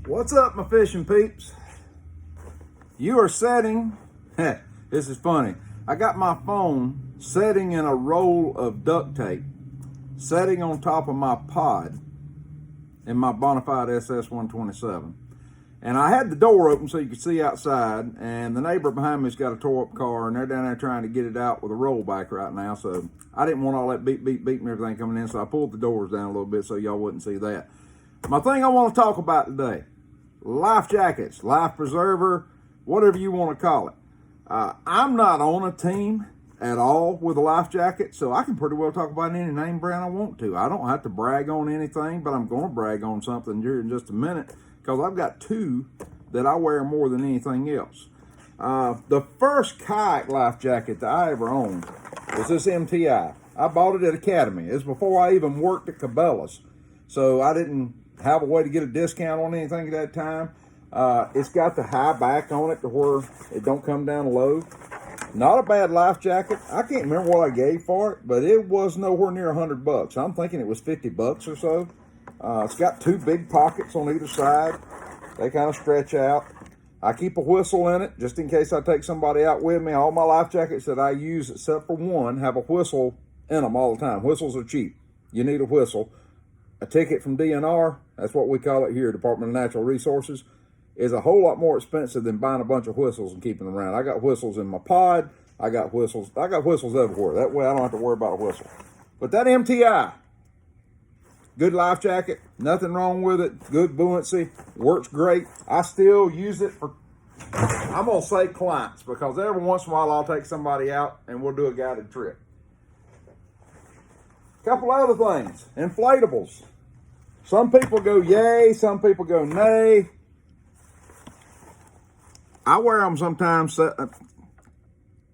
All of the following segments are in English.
What's up, my fishing peeps? You are setting, this is funny. I got my phone setting in a roll of duct tape, setting on top of my pod in my Bonafide SS127. And I had the door open so you could see outside, and the neighbor behind me's got a tore up car, and they're down there trying to get it out with a rollback right now. So I didn't want all that beep, beep, beep and everything coming in, so I pulled the doors down a little bit so y'all wouldn't see that. My thing I want to talk about today, life jackets, life preserver, whatever you want to call it. I'm not on a team at all with a life jacket, so I can pretty well talk about any name brand I want to. I don't have to brag on anything, but I'm going to brag on something here in just a minute because I've got two that I wear more than anything else. The first kayak life jacket that I ever owned was this MTI. I bought it at Academy. It was before I even worked at Cabela's, so I didn't have a way to get a discount on anything at that time. It's got the high back on it to where it don't come down low. Not a bad life jacket. I can't remember what I gave for it, but it was nowhere near $100. I'm thinking it was $50 or so. It's got two big pockets on either side. They kind of stretch out. I keep a whistle in it just in case I take somebody out with me. All my life jackets that I use, except for one, have a whistle in them all the time. Whistles are cheap. You need a whistle. A ticket from DNR, that's what we call it here, Department of Natural Resources, is a whole lot more expensive than buying a bunch of whistles and keeping them around. I got whistles in my pod. I got whistles everywhere. That way I don't have to worry about a whistle. But that MTI, good life jacket, nothing wrong with it, good buoyancy, works great. I still use it for, I'm gonna say clients, because every once in a while I'll take somebody out and we'll do a guided trip. Couple other things, inflatables. Some people go yay, some people go nay. I wear them sometimes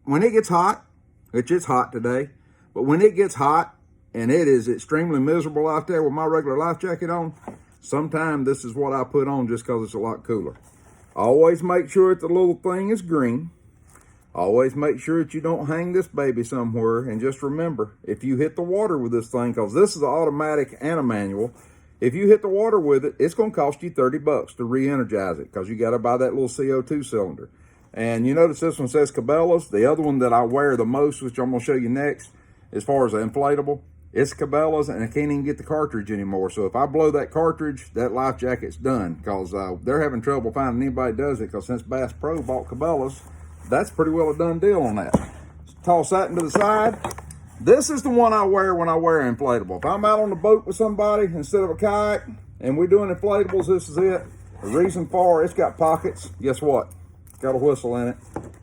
when it gets hot, which it's hot today, but when it gets hot and it is extremely miserable out there with my regular life jacket on, sometimes this is what I put on just because it's a lot cooler. Always make sure that the little thing is green. Always make sure that you don't hang this baby somewhere. And just remember, if you hit the water with this thing, because this is an automatic and a manual, if you hit the water with it, it's going to cost you $30 to re-energize it because you got to buy that little CO2 cylinder. And you notice this one says Cabela's. The other one that I wear the most, which I'm going to show you next, as far as an inflatable, it's Cabela's, and I can't even get the cartridge anymore. So if I blow that cartridge, that life jacket's done because they're having trouble finding anybody that does it because since Bass Pro bought Cabela's, that's pretty well a done deal on that. Toss that into the side. This is the one I wear when I wear an inflatable. If I'm out on the boat with somebody instead of a kayak and we're doing inflatables, this is it. The reason for it's got pockets. Guess what? It's got a whistle in it.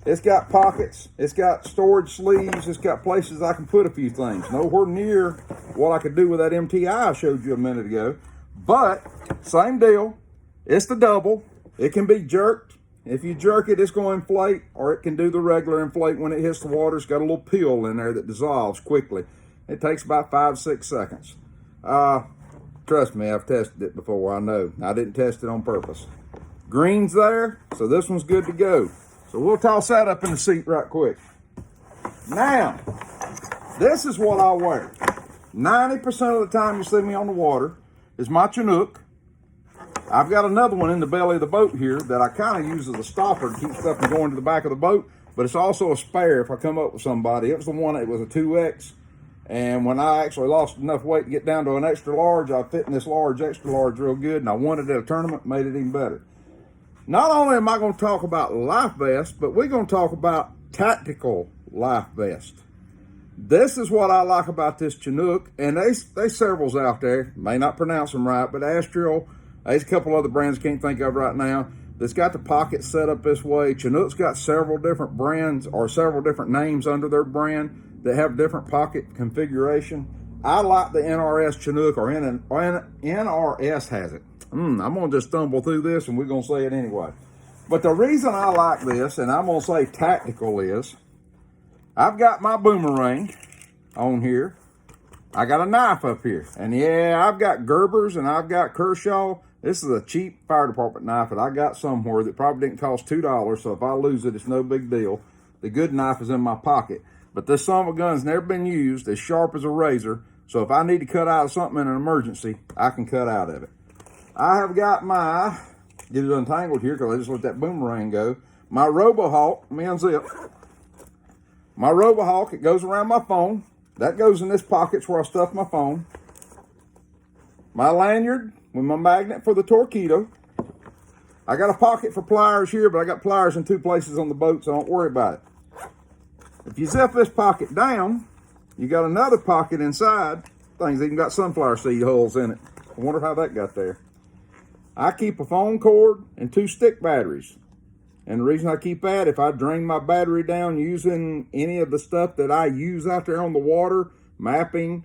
It's got pockets. It's got storage sleeves. It's got places I can put a few things. Nowhere near what I could do with that MTI I showed you a minute ago. But same deal. It's the double. It can be jerked. If you jerk it, it's going to inflate, or it can do the regular inflate when it hits the water. It's got a little peel in there that dissolves quickly. It takes about 5-6 seconds. Trust me, I've tested it before. I know. I didn't test it on purpose. Green's there, so this one's good to go. So we'll toss that up in the seat right quick. Now, this is what I wear. 90% of the time you see me on the water is my Chinook. I've got another one in the belly of the boat here that I kind of use as a stopper to keep stuff from going to the back of the boat, but it's also a spare if I come up with somebody. It was the one that was a 2X, and when I actually lost enough weight to get down to an extra large, I fit in this large, extra large real good, and I won it at a tournament, made it even better. Not only am I going to talk about life vest, but we're going to talk about tactical life vest. This is what I like about this Chinook, and there's several out there, may not pronounce them right, but Astral, there's a couple other brands I can't think of right now that's got the pocket set up this way. Chinook's got several different brands or several different names under their brand that have different pocket configuration. I like the NRS Chinook, or NRS has it. I'm going to just stumble through this and we're going to say it anyway. But the reason I like this, and I'm going to say tactical, is I've got my boomerang on here. I got a knife up here. And yeah, I've got Gerber's and I've got Kershaw. This is a cheap fire department knife that I got somewhere that probably didn't cost $2, so if I lose it, it's no big deal. The good knife is in my pocket. But this son of a gun's never been used, as sharp as a razor, so if I need to cut out of something in an emergency, I can cut out of it. I have got my get it untangled here because I just let that boomerang go. My RoboHawk, let me unzip. My RoboHawk, it goes around my phone. That goes in this pocket where I stuff my phone. My lanyard with my magnet for the torpedo. I got a pocket for pliers here, but I got pliers in 2 places on the boat, so don't worry about it. If you zip this pocket down, you got another pocket inside. Things even got sunflower seed holes in it. I wonder how that got there. I keep a phone cord and 2 stick batteries. And the reason I keep that, if I drain my battery down using any of the stuff that I use out there on the water, mapping,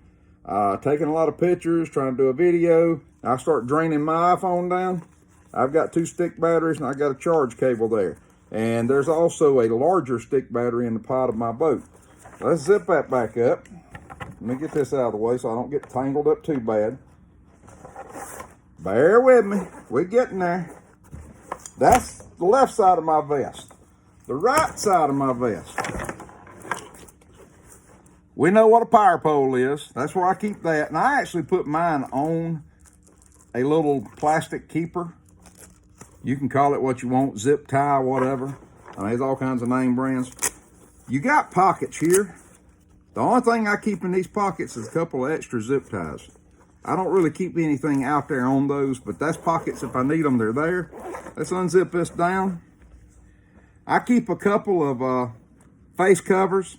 taking a lot of pictures, trying to do a video, I start draining my iPhone down, I've got 2 stick batteries and I got a charge cable there. And there's also a larger stick battery in the pod of my boat. Let's zip that back up. Let me get this out of the way so I don't get tangled up too bad. Bear with me, we're getting there. That's the left side of my vest. The right side of my vest. We know what a power pole is. That's where I keep that. And I actually put mine on a little plastic keeper. You can call it what you want, zip tie, whatever. I mean, there's all kinds of name brands. You got pockets here. The only thing I keep in these pockets is a couple of extra zip ties. I don't really keep anything out there on those, but that's pockets if I need them, they're there. Let's unzip this down. I keep a couple of face covers.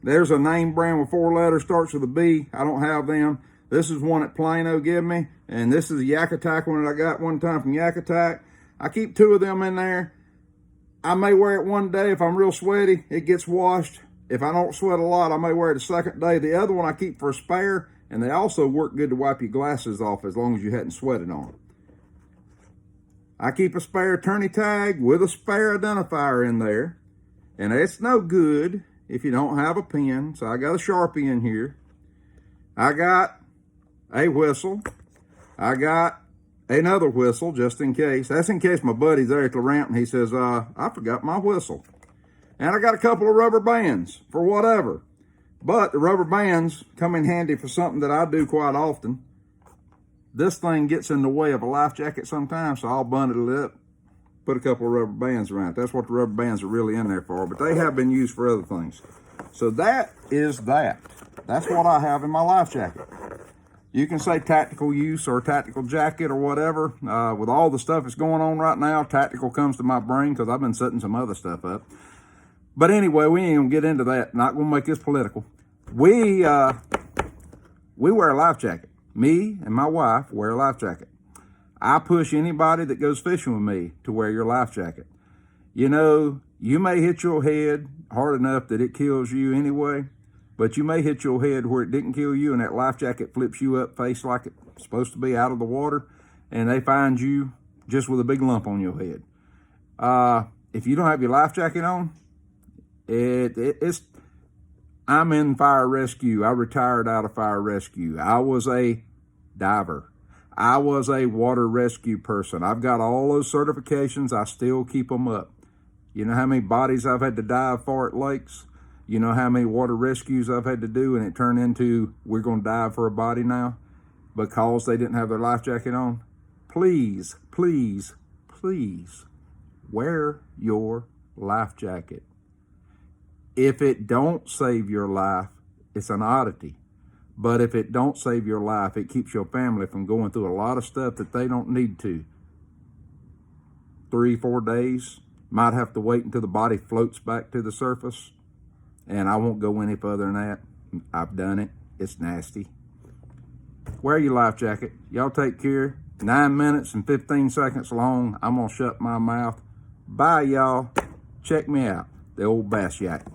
There's a name brand with 4 letters, starts with a B. I don't have them. This is one that Plano gave me, and this is a Yak Attack one that I got one time from Yak Attack. I keep 2 of them in there. I may wear it one day. If I'm real sweaty, it gets washed. If I don't sweat a lot, I may wear it a second day. The other one I keep for a spare, and they also work good to wipe your glasses off as long as you hadn't sweated on them. I keep a spare attorney tag with a spare identifier in there, and it's no good if you don't have a pen, so I got a Sharpie in here. I got a whistle. I got another whistle just in case. That's in case my buddy's there at the ramp and he says, I forgot my whistle. And I got a couple of rubber bands for whatever. But the rubber bands come in handy for something that I do quite often. This thing gets in the way of a life jacket sometimes, so I'll bundle it up, put a couple of rubber bands around it. That's what the rubber bands are really in there for, but they have been used for other things. So that is that. That's what I have in my life jacket. You can say tactical use or tactical jacket or whatever. With all the stuff that's going on right now, tactical comes to my brain because I've been setting some other stuff up. But anyway, we ain't gonna get into that. Not gonna make this political. We wear a life jacket. Me and my wife wear a life jacket. I push anybody that goes fishing with me to wear your life jacket. You know, you may hit your head hard enough that it kills you anyway, but you may hit your head where it didn't kill you and that life jacket flips you up face like it's supposed to be out of the water, and they find you just with a big lump on your head. If you don't have your life jacket on, I'm in fire rescue. I retired out of fire rescue. I was a diver. I was a water rescue person. I've got all those certifications. I still keep them up. You know how many bodies I've had to dive for at lakes? You know how many water rescues I've had to do and it turned into we're going to dive for a body now because they didn't have their life jacket on? Please, please, please wear your life jacket. If it don't save your life, it's an oddity. But if it don't save your life, it keeps your family from going through a lot of stuff that they don't need to. 3-4 days, might have to wait until the body floats back to the surface. And I won't go any further than that. I've done it. It's nasty. Wear your life jacket. Y'all take care. 9 minutes and 15 seconds long. I'm going to shut my mouth. Bye, y'all. Check me out. The old Bass Yak.